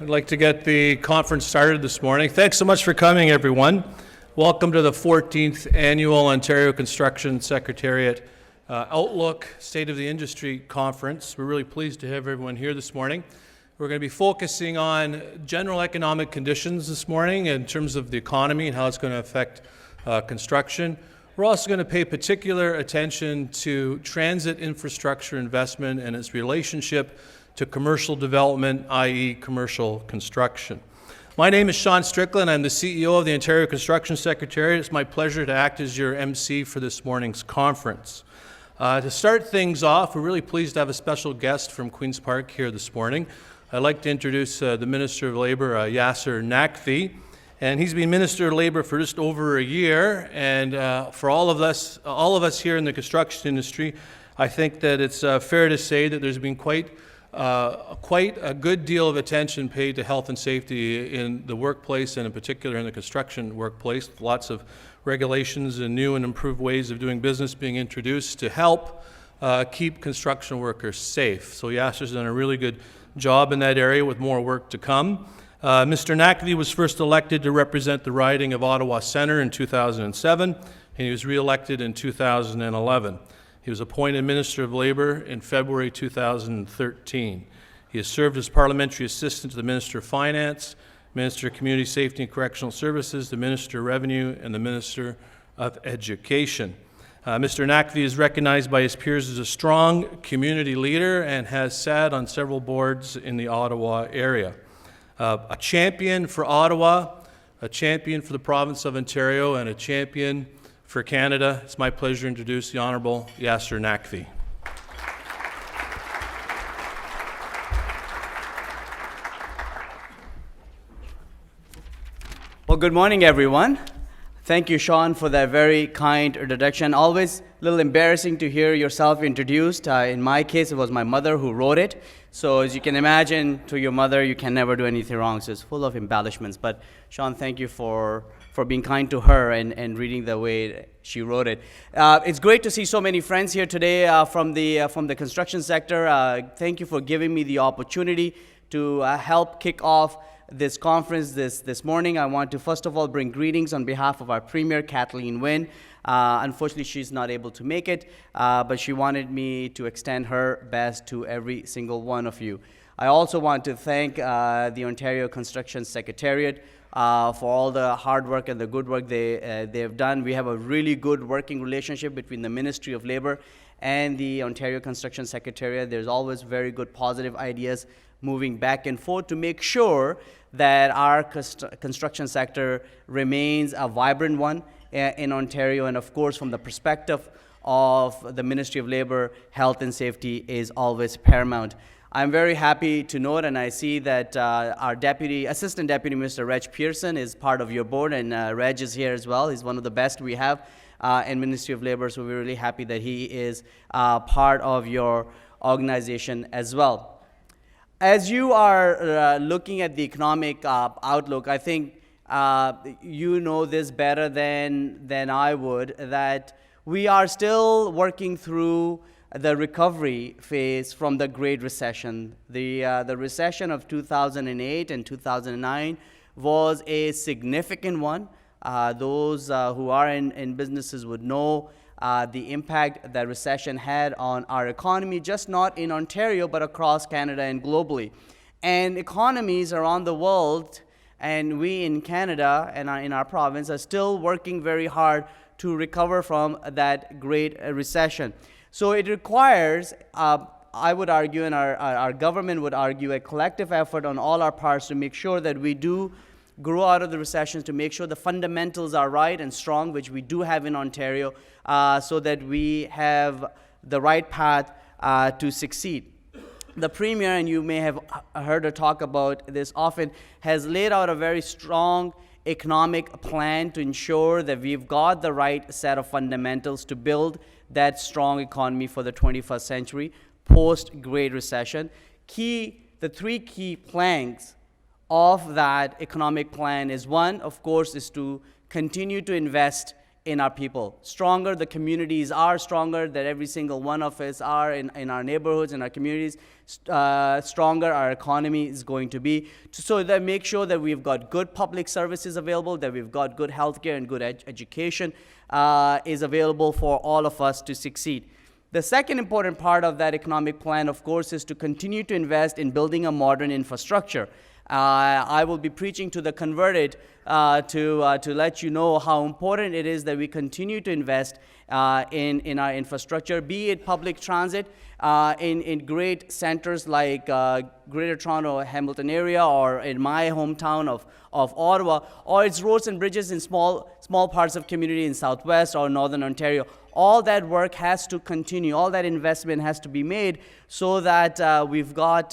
I'd like to get the conference started this morning. Thanks so much for coming, everyone. Welcome to the 14th Annual Ontario Construction Secretariat Outlook State of the Industry Conference. We're really pleased to have everyone here this morning. We're going to be focusing on general economic conditions this morning in terms of the economy and how it's going to affect construction. We're also going to pay particular attention to transit infrastructure investment and its relationship to commercial development, i.e. commercial construction. My name is Strickland. I'm the CEO of the Ontario Construction Secretariat. It's my pleasure to act as your MC for this morning's conference. To start things off, we're really pleased to have a special guest from Queen's Park here this morning. I'd like to introduce the Minister of Labour, Yasir Naqvi. And he's been Minister of Labour for just over a year. And for all of us here in the construction industry, I think that it's fair to say that there's been quite a good deal of attention paid to health and safety in the workplace, and in particular in the construction workplace. Lots of regulations and new and improved ways of doing business being introduced to help keep construction workers safe. So Yasir's done a really good job in that area with more work to come. Mr. Naqvi was first elected to represent the riding of Ottawa Centre in 2007, and he was re-elected in 2011. He was appointed Minister of Labour in February 2013. He has served as Parliamentary Assistant to the Minister of Finance, Minister of Community Safety and Correctional Services, the Minister of Revenue, and the Minister of Education. Mr. Naqvi is recognized by his peers as a strong community leader and has sat on several boards in the Ottawa area. A champion for Ottawa, a champion for the province of Ontario, and a champion for Canada. It's my pleasure to introduce the Honourable Yasir Naqvi. Well, good morning, everyone. Thank you, Sean, for that very kind introduction. Always a little embarrassing to hear yourself introduced. In my case, it was my mother who wrote it. So as you can imagine, to your mother, you can never do anything wrong. So it's full of embellishments. But Sean, thank you for being kind to her and reading the way she wrote it. It's great to see so many friends here today from the construction sector. Thank you for giving me the opportunity to help kick off this conference this morning. I want to first of all bring greetings on behalf of our Premier, Kathleen Wynne. Unfortunately, she's not able to make it, but she wanted me to extend her best to every single one of you. I also want to thank the Ontario Construction Secretariat for all the hard work and the good work they've done. We have a really good working relationship between the Ministry of Labour and the Ontario Construction Secretariat. There's always very good positive ideas moving back and forth to make sure that our construction sector remains a vibrant one in Ontario. And of course, from the perspective of the Ministry of Labour, health and safety is always paramount. I'm very happy to note, and I see that our Assistant Deputy Minister Reg Pearson is part of your board, and Reg is here as well. He's one of the best we have in Ministry of Labour, so we're really happy that he is part of your organization as well. As you are looking at the economic outlook, I think you know this better than I would, that we are still working through the recovery phase from the Great Recession. The recession of 2008 and 2009 was a significant one. Those who are in businesses would know the impact that recession had on our economy, just not in Ontario, but across Canada and globally. And economies around the world, and we in Canada and in our province, are still working very hard to recover from that great recession. So it requires, I would argue, and our government would argue, a collective effort on all our parts to make sure that we do grow out of the recessions, to make sure the fundamentals are right and strong, which we do have in Ontario, so that we have the right path to succeed. The Premier, and you may have heard her talk about this often, has laid out a very strong economic plan to ensure that we've got the right set of fundamentals to build that strong economy for the 21st century, post-Great Recession. The three key planks of that economic plan is, one, of course, is to continue to invest in our people. Stronger the communities are, stronger that every single one of us are in our neighborhoods, in our communities, stronger our economy is going to be. So that make sure that we've got good public services available, that we've got good healthcare and good education is available for all of us to succeed. The second important part of that economic plan, of course, is to continue to invest in building a modern infrastructure. I will be preaching to the converted to let you know how important it is that we continue to invest in our infrastructure, be it public transit in great centers like Greater Toronto, Hamilton area, or in my hometown of Ottawa, or it's roads and bridges in small parts of community in Southwest or Northern Ontario. All that work has to continue. All that investment has to be made so that we've got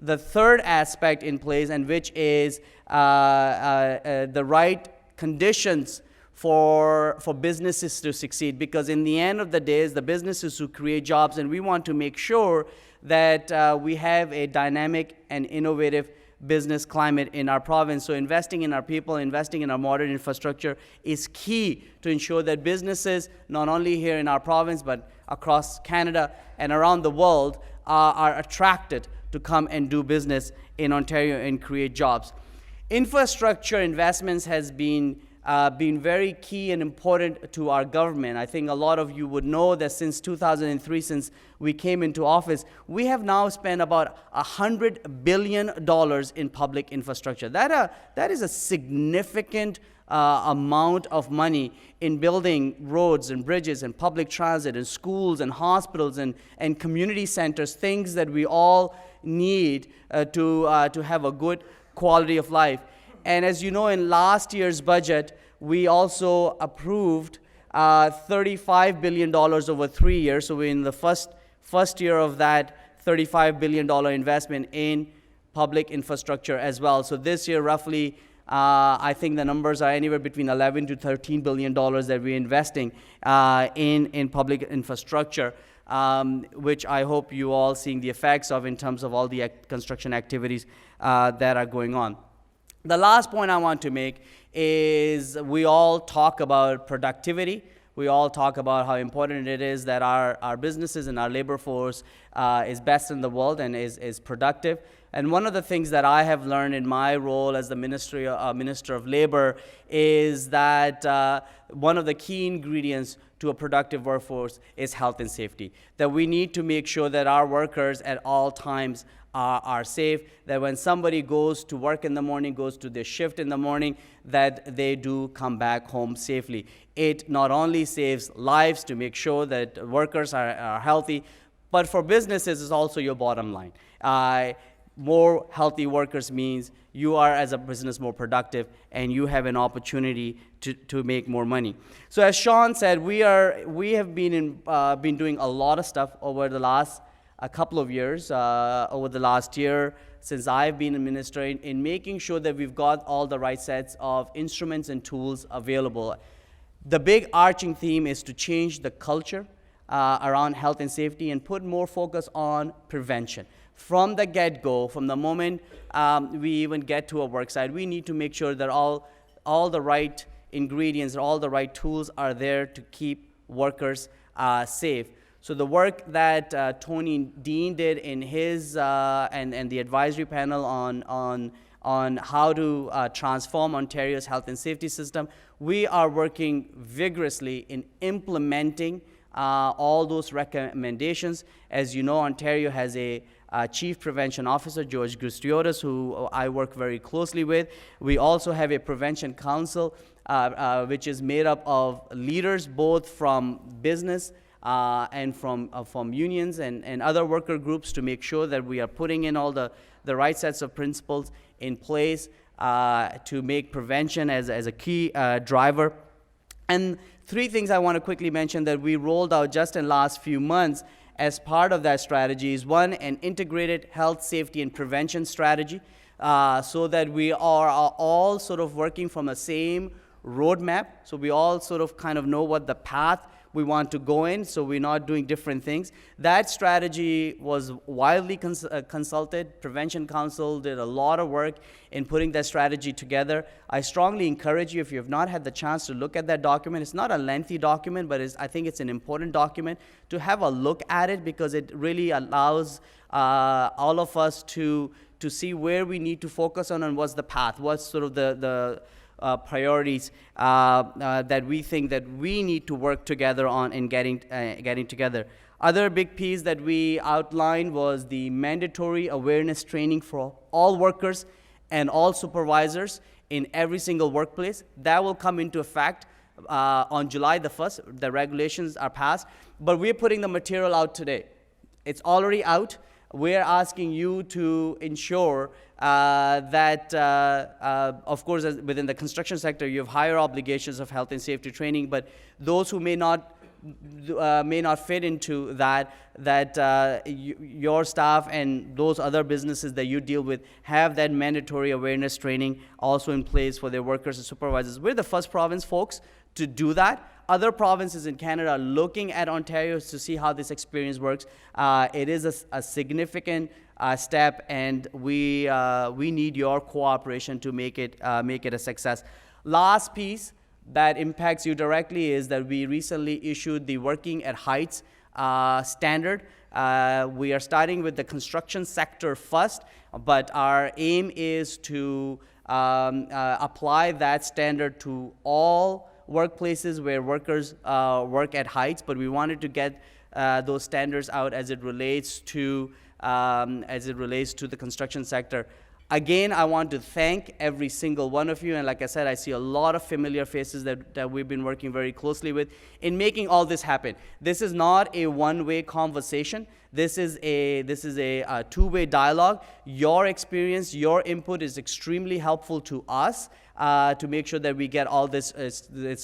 the third aspect in place, and which is the right conditions for businesses to succeed. Because in the end of the day, it's the businesses who create jobs, and we want to make sure that we have a dynamic and innovative business climate in our province. So investing in our people, investing in our modern infrastructure is key to ensure that businesses, not only here in our province, but across Canada and around the world, are attracted to come and do business in Ontario and create jobs. Infrastructure investments has been very key and important to our government. I think a lot of you would know that since 2003, since we came into office, we have now spent about $100 billion in public infrastructure. That is a significant amount of money in building roads and bridges and public transit and schools and hospitals and community centers, things that we all need to have a good quality of life. And as you know, in last year's budget, we also approved $35 billion over 3 years. So we're in the first year of that $35 billion investment in public infrastructure as well. So this year, roughly, I think the numbers are anywhere between $11 to $13 billion that we're investing in public infrastructure, which I hope you all seeing the effects of in terms of all the construction activities that are going on. The last point I want to make is we all talk about productivity. We all talk about how important it is that our businesses and our labor force is best in the world and is productive. And one of the things that I have learned in my role as the Minister of Labor is that one of the key ingredients to a productive workforce is health and safety. That we need to make sure that our workers at all times are safe, that when somebody goes to work in the morning, goes to their shift in the morning, that they do come back home safely. It not only saves lives to make sure that workers are healthy, but for businesses, it's also your bottom line. More healthy workers means you are, as a business, more productive, and you have an opportunity to make more money. So as Sean said, we have been doing a lot of stuff over the last a couple of years, over the last year, since I've been a minister, in making sure that we've got all the right sets of instruments and tools available. The big arching theme is to change the culture around health and safety and put more focus on prevention. From the get-go, from the moment we even get to a work site, we need to make sure that all the right ingredients, all the right tools are there to keep workers safe. So the work that Tony Dean did in his and the advisory panel on how to transform Ontario's health and safety system, we are working vigorously in implementing all those recommendations. As you know, Ontario has a Chief Prevention Officer, George Gristiotis, who I work very closely with. We also have a Prevention Council, which is made up of leaders both from business and from unions and other worker groups to make sure that we are putting in all the right sets of principles in place to make prevention as a key driver. And three things I want to quickly mention that we rolled out just in the last few months as part of that strategy is one, an integrated health, safety, and prevention strategy, so that we are all sort of working from the same roadmap, so we all sort of kind of know what the path we want to go in, so we're not doing different things. That strategy was widely consulted. Prevention Council did a lot of work in putting that strategy together. I strongly encourage you, if you have not had the chance to look at that document, it's not a lengthy document, but I think it's an important document, to have a look at it, because it really allows all of us to see where we need to focus on and what's the path, what's sort of the priorities that we think that we need to work together on in getting together. Other big piece that we outlined was the mandatory awareness training for all workers and all supervisors in every single workplace. That will come into effect on July the 1st. The regulations are passed, but we're putting the material out today. It's already out. We're asking you to ensure that, of course, within the construction sector, you have higher obligations of health and safety training, but those who may not fit into that, your staff and those other businesses that you deal with have that mandatory awareness training also in place for their workers and supervisors. We're the first province, folks, to do that. Other provinces in Canada are looking at Ontario to see how this experience works. It is a significant step, and we need your cooperation to make it a success. Last piece that impacts you directly is that we recently issued the Working at Heights standard. We are starting with the construction sector first, but our aim is to apply that standard to all workplaces where workers work at heights, but we wanted to get those standards out as it relates to the construction sector. Again, I want to thank every single one of you, and like I said, I see a lot of familiar faces that we've been working very closely with in making all this happen. This is not a one-way conversation. This is a two-way dialogue. Your experience, your input is extremely helpful to us to make sure that we get all this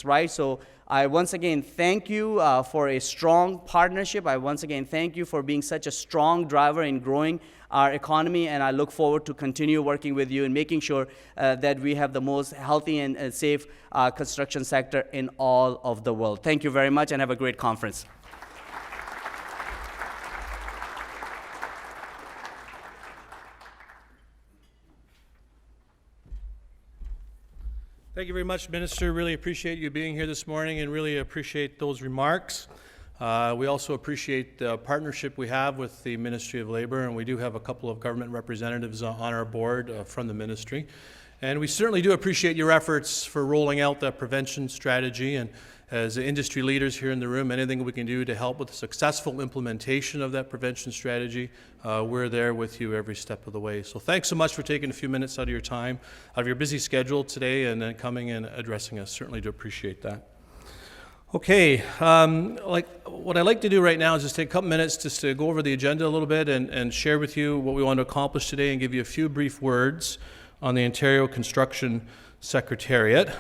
right. So I once again thank you for a strong partnership. I once again thank you for being such a strong driver in growing our economy, and I look forward to continue working with you and making sure that we have the most healthy and safe construction sector in all of the world. Thank you very much, and have a great conference. Thank you very much, Minister. Really appreciate you being here this morning and really appreciate those remarks. We also appreciate the partnership we have with the Ministry of Labour, and we do have a couple of government representatives on our board from the ministry. And we certainly do appreciate your efforts for rolling out that prevention strategy, and as industry leaders here in the room, anything we can do to help with the successful implementation of that prevention strategy, we're there with you every step of the way. So thanks so much for taking a few minutes out of your time, out of your busy schedule today, and then coming and addressing us. Certainly do appreciate that. Okay, what I'd like to do right now is just take a couple minutes just to go over the agenda a little bit and share with you what we want to accomplish today and give you a few brief words on the Ontario Construction Secretariat.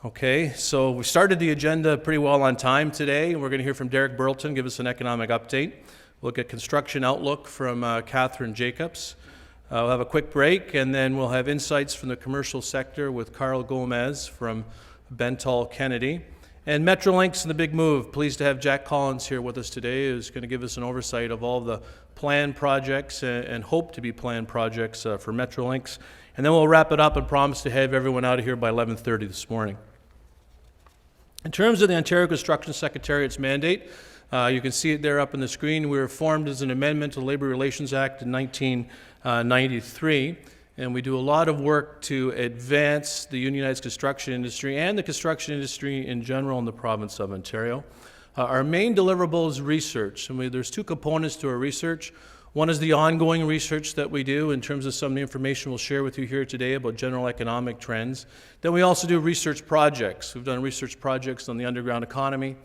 Okay, so we started the agenda pretty well on time today. We're going to hear from Derek Burleton, give us an economic update. We'll get construction outlook from Catherine Jacobs. We'll have a quick break, and then we'll have insights from the commercial sector with Carl Gomez from Bentall Kennedy. And Metrolinx and the big move. Pleased to have Jack Collins here with us today, who's going to give us an oversight of all the planned projects and hope to be planned projects for Metrolinx. And then we'll wrap it up and promise to have everyone out of here by 11:30 this morning. In terms of the Ontario Construction Secretariat's mandate, you can see it there up on the screen. We were formed as an amendment to the Labour Relations Act in 1993, and we do a lot of work to advance the unionized construction industry and the construction industry in general in the province of Ontario. Our main deliverable is research, and there's two components to our research. One is the ongoing research that we do in terms of some of the information we'll share with you here today about general economic trends. Then we also do research projects. We've done research projects on the underground economy,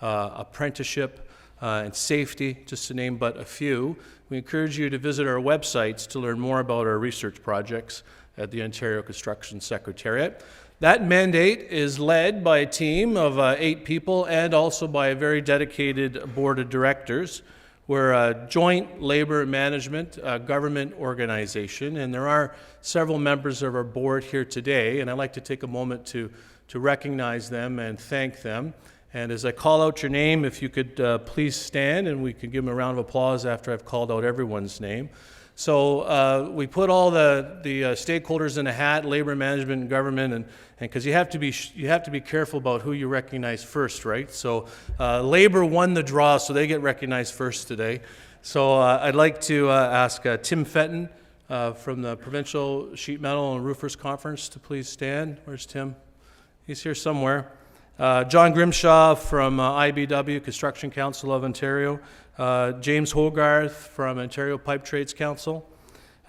apprenticeship, and safety, just to name but a few. We encourage you to visit our websites to learn more about our research projects at the Ontario Construction Secretariat. That mandate is led by a team of 8 people and also by a very dedicated board of directors. We're a joint labor management government organization, and there are several members of our board here today, and I'd like to take a moment to recognize them and thank them. And as I call out your name, if you could please stand, and we could give them a round of applause after I've called out everyone's name. So we put all the stakeholders in a hat, labor management and government, and because you have to be careful about who you recognize first, right? So labor won the draw, so they get recognized first today. So I'd like to ask Tim Fenton from the Provincial Sheet Metal and Roofers Conference to please stand. Where's Tim? He's here somewhere. John Grimshaw from IBW, Construction Council of Ontario. James Hogarth from Ontario Pipe Trades Council.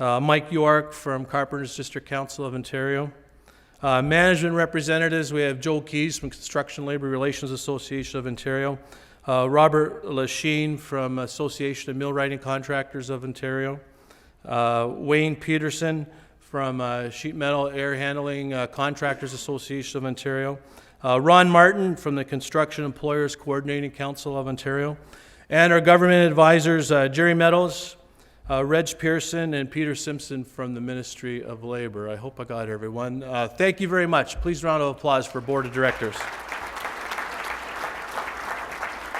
Mike York from Carpenters District Council of Ontario. Management representatives, we have Joe Keys from Construction Labor Relations Association of Ontario. Robert Lachine from Association of Millwrighting Contractors of Ontario. Wayne Peterson from Sheet Metal Air Handling Contractors Association of Ontario. Ron Martin from the Construction Employers Coordinating Council of Ontario. And our government advisors, Jerry Meadows, Reg Pearson, and Peter Simpson from the Ministry of Labor. I hope I got everyone. Thank you very much. Please round of applause for Board of Directors.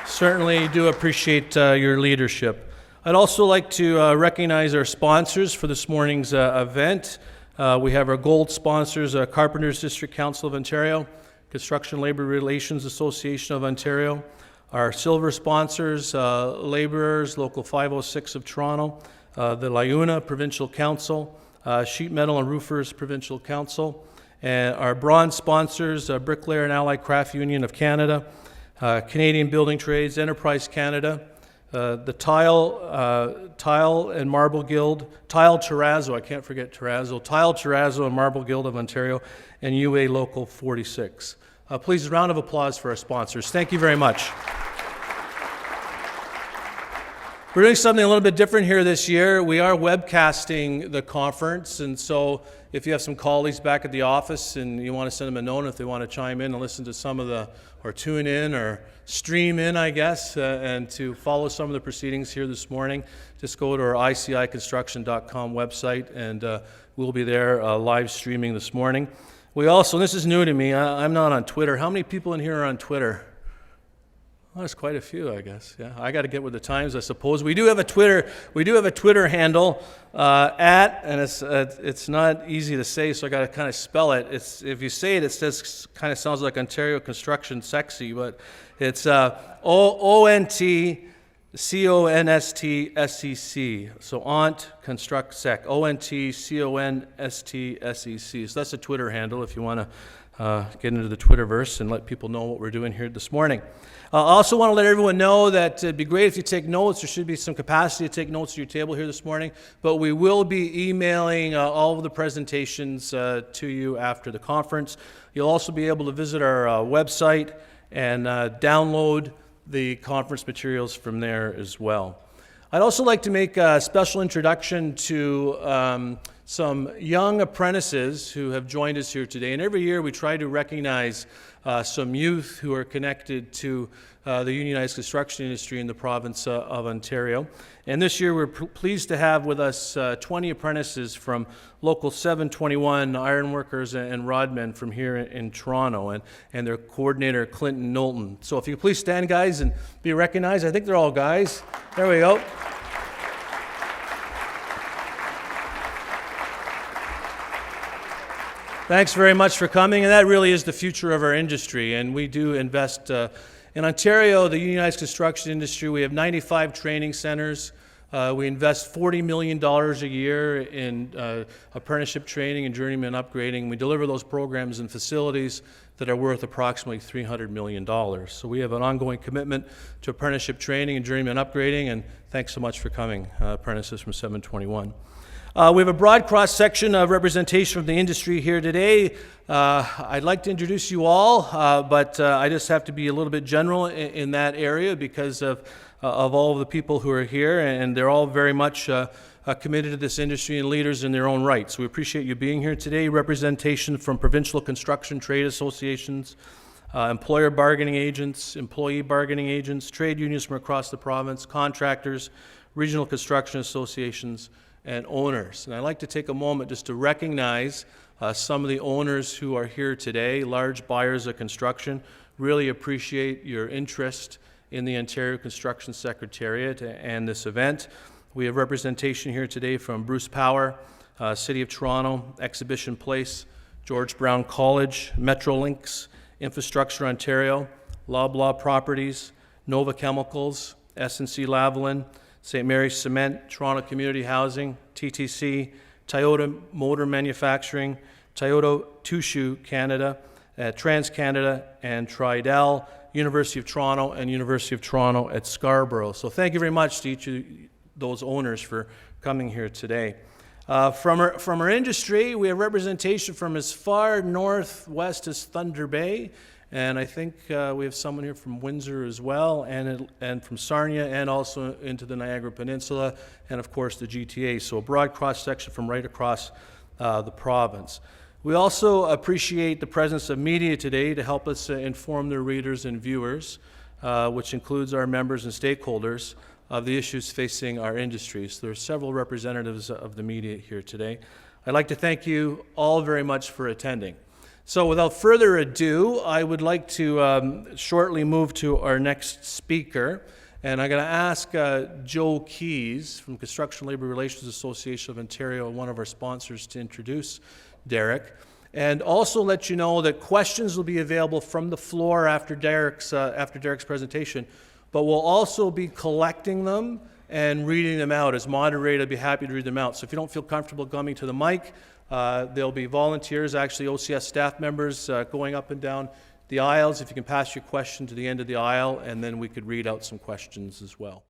Certainly do appreciate your leadership. I'd also like to recognize our sponsors for this morning's event. We have our gold sponsors, Carpenters District Council of Ontario, Construction Labor Relations Association of Ontario. Our silver sponsors, Laborers, Local 506 of Toronto, the LiUNA Provincial Council, Sheet Metal and Roofers Provincial Council, and our bronze sponsors, Bricklayer and Allied Craft Union of Canada, Canadian Building Trades, Enterprise Canada, the Tile and Marble Guild, Tile Terrazzo, I can't forget Terrazzo, Tile Terrazzo and Marble Guild of Ontario, and UA Local 46. Please, a round of applause for our sponsors. Thank you very much. We're doing something a little bit different here this year. We are webcasting the conference, and so if you have some colleagues back at the office and you want to send them a note if they want to chime in and listen to some of the, or tune in or stream in, I guess, and to follow some of the proceedings here this morning, just go to our iciconstruction.com website, and we'll be there live streaming this morning. We also, and this is new to me, I'm not on Twitter. How many people in here are on Twitter? Well, there's quite a few, I guess. Yeah, I got to get with the times, I suppose. We do have a Twitter handle and it's not easy to say, so I got to kind of spell it. It's, if you say it, it says kind of sounds like Ontario Construction Sexy, but it's ONTCONSTSEC. So ONT Construct Sec. ONTCONSTSEC. So that's a Twitter handle if you want to get into the Twitterverse and let people know what we're doing here this morning. I also want to let everyone know that it'd be great if you take notes. There should be some capacity to take notes at your table here this morning, but we will be emailing all of the presentations to you after the conference. You'll also be able to visit our website and download the conference materials from there as well. I'd also like to make a special introduction to some young apprentices who have joined us here today. And every year we try to recognize some youth who are connected to the unionized construction industry in the province of Ontario. And this year we're pleased to have with us 20 apprentices from Local 721, ironworkers and rodmen from here in Toronto, and their coordinator, Clinton Knowlton. So if you please stand, guys, and be recognized. I think they're all guys. There we go. Thanks very much for coming, and that really is the future of our industry, and we do invest in Ontario, the unionized construction industry. We have 95 training centers. We invest $40 million a year in apprenticeship training and journeyman upgrading. We deliver those programs in facilities that are worth approximately $300 million. So we have an ongoing commitment to apprenticeship training and journeyman upgrading, and thanks so much for coming, apprentices from 721. We have a broad cross-section of representation from the industry here today. I'd like to introduce you all, but I just have to be a little bit general in that area because of all of the people who are here, and they're all very much committed to this industry and leaders in their own right. So we appreciate you being here today. Representation from provincial construction trade associations, employer bargaining agents, employee bargaining agents, trade unions from across the province, contractors, regional construction associations, and owners. And I'd like to take a moment just to recognize some of the owners who are here today, large buyers of construction, really appreciate your interest in the Ontario Construction Secretariat and this event. We have representation here today from Bruce Power, City of Toronto, Exhibition Place, George Brown College, Metrolinx, Infrastructure Ontario, Loblaw Properties, Nova Chemicals, S&C Lavalin, St. Mary's Cement, Toronto Community Housing, TTC, Toyota Motor Manufacturing, Toyota Tsusho Canada, TransCanada, and Tridel, University of Toronto, and University of Toronto at Scarborough. So thank you very much to each of those owners for coming here today. From our industry, we have representation from as far northwest as Thunder Bay, and I think we have someone here from Windsor as well, and from Sarnia, and also into the Niagara Peninsula, and of course the GTA. So a broad cross-section from right across the province. We also appreciate the presence of media today to help us inform their readers and viewers, which includes our members and stakeholders, of the issues facing our industries. There are several representatives of the media here today. I'd like to thank you all very much for attending. So without further ado, I would like to shortly move to our next speaker. And I'm going to ask Joe Keys from Construction Labour Relations Association of Ontario, one of our sponsors, to introduce Derek. And also let you know that questions will be available from the floor after Derek's presentation, but we'll also be collecting them and reading them out. As moderator, I'd be happy to read them out. So if you don't feel comfortable coming to the mic, there'll be volunteers, actually OCS staff members, going up and down the aisles. If you can pass your question to the end of the aisle, and then we could read out some questions as well.